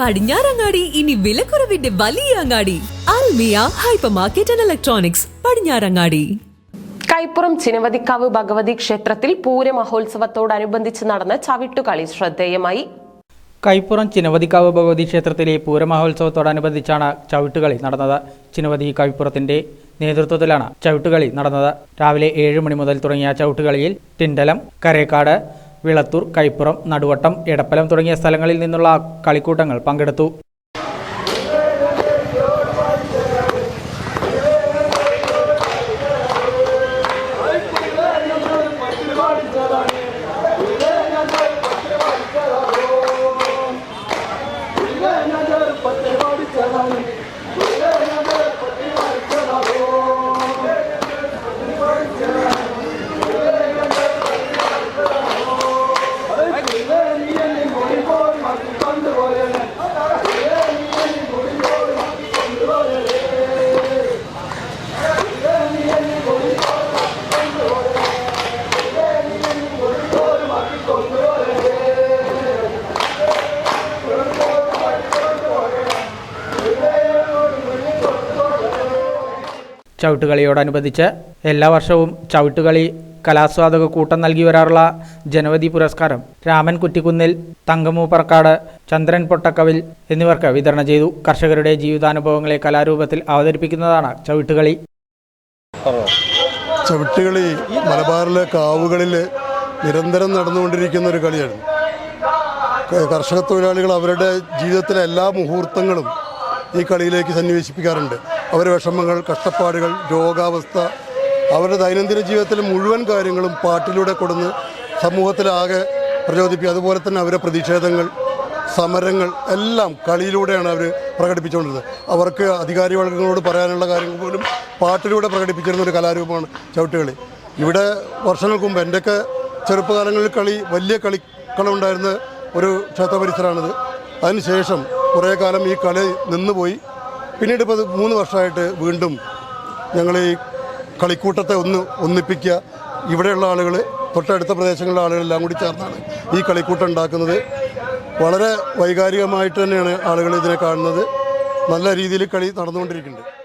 പടിഞ്ഞാറങ്ങാടി ഇനി വിലക്കുറവിന്റെ വലിയ അങ്ങാടി Almiya hyper market and electronics Padinjarangadi. Kaippuram Chinavathikkavu Bhagavathi ക്ഷേത്രത്തിൽ പൂരമഹോത്സവത്തോടനുബന്ധിച്ച് നടന്ന ചവിട്ടുകളി ശ്രദ്ധേയമായി. കൈപ്പുറം ചിനവതിക്കാവ് ഭഗവതി ക്ഷേത്രത്തിലെ പൂരമഹോത്സവത്തോടനുബന്ധിച്ചാണ് ചവിട്ടുകളി നടന്നത്. ചിനവതി കൈപ്പുറത്തിന്റെ നേതൃത്വത്തിലാണ് ചവിട്ടുകളി നടന്നത്. രാവിലെ 7 മണി മുതൽ തുടങ്ങിയ ചവിട്ടുകളിയിൽ ടിണ്ടലം, കരേക്കാട്, വിളത്തൂർ, കൈപ്പുറം, നടുവട്ടം, എടപ്പലം തുടങ്ങിയ സ്ഥലങ്ങളിൽ നിന്നുള്ള കളിക്കൂട്ടങ്ങൾ പങ്കെടുത്തു. ചവിട്ടുകളിയോടനുബന്ധിച്ച് എല്ലാ വർഷവും ചവിട്ടുകളി കലാസ്വാദക കൂട്ടം നൽകി വരാറുള്ള ജനവധി പുരസ്കാരം രാമൻ കുറ്റിക്കുന്നിൽ, തങ്കമൂപ്പർക്കാട്, ചന്ദ്രൻ പൊട്ടക്കവിൽ എന്നിവർക്ക് വിതരണം ചെയ്തു. കർഷകരുടെ ജീവിതാനുഭവങ്ങളെ കലാരൂപത്തിൽ അവതരിപ്പിക്കുന്നതാണ് ചവിട്ടുകളി. ചവിട്ടുകളി മലബാറിലെ കാവുകളിൽ നിരന്തരം നടന്നുകൊണ്ടിരിക്കുന്ന ഒരു കളിയാണ്. കർഷക തൊഴിലാളികൾ അവരുടെ ജീവിതത്തിലെ എല്ലാ മുഹൂർത്തങ്ങളും ഈ കളിയിലേക്ക് സന്നിവേശിപ്പിക്കാറുണ്ട്. അവരുടെ വിഷമങ്ങൾ, കഷ്ടപ്പാടുകൾ, രോഗാവസ്ഥ, അവരുടെ ദൈനംദിന ജീവിതത്തിലെ മുഴുവൻ കാര്യങ്ങളും പാട്ടിലൂടെ കൊടുന്ന് സമൂഹത്തിലാകെ പ്രചോദിപ്പിക്കുക. അതുപോലെ തന്നെ അവരുടെ പ്രതിഷേധങ്ങൾ, സമരങ്ങൾ എല്ലാം കളിയിലൂടെയാണ് അവർ പ്രകടിപ്പിച്ചുകൊണ്ടിരുന്നത്. അവർക്ക് അധികാരി വർഗങ്ങളോട് പറയാനുള്ള കാര്യങ്ങൾ പോലും പാട്ടിലൂടെ പ്രകടിപ്പിച്ചിരുന്ന ഒരു കലാരൂപമാണ് ചവിട്ടുകളി. ഇവിടെ വർഷങ്ങൾക്ക് മുമ്പ് എൻ്റെയൊക്കെ ചെറുപ്പകാലങ്ങളിൽ വലിയ കളിക്കളുണ്ടായിരുന്ന ഒരു ക്ഷേത്ര പരിസരമാണിത്. അതിനുശേഷം കുറേ കാലം ഈ കളി നിന്നുപോയി. പിന്നീട് ഇപ്പോൾ 3 വർഷമായിട്ട് വീണ്ടും ഞങ്ങൾ ഈ കളിക്കൂട്ടത്തെ ഒന്നിപ്പിക്കുക. ഇവിടെയുള്ള ആളുകൾ, തൊട്ടടുത്ത പ്രദേശങ്ങളിലെ ആളുകളെല്ലാം കൂടി ചേർന്നാണ് ഈ കളിക്കൂട്ടം ഉണ്ടാക്കുന്നത്. വളരെ വൈകാരികമായിട്ട് തന്നെയാണ് ആളുകൾ ഇതിനെ കാണുന്നത്. നല്ല രീതിയിൽ കളി നടന്നുകൊണ്ടിരിക്കുന്നുണ്ട്.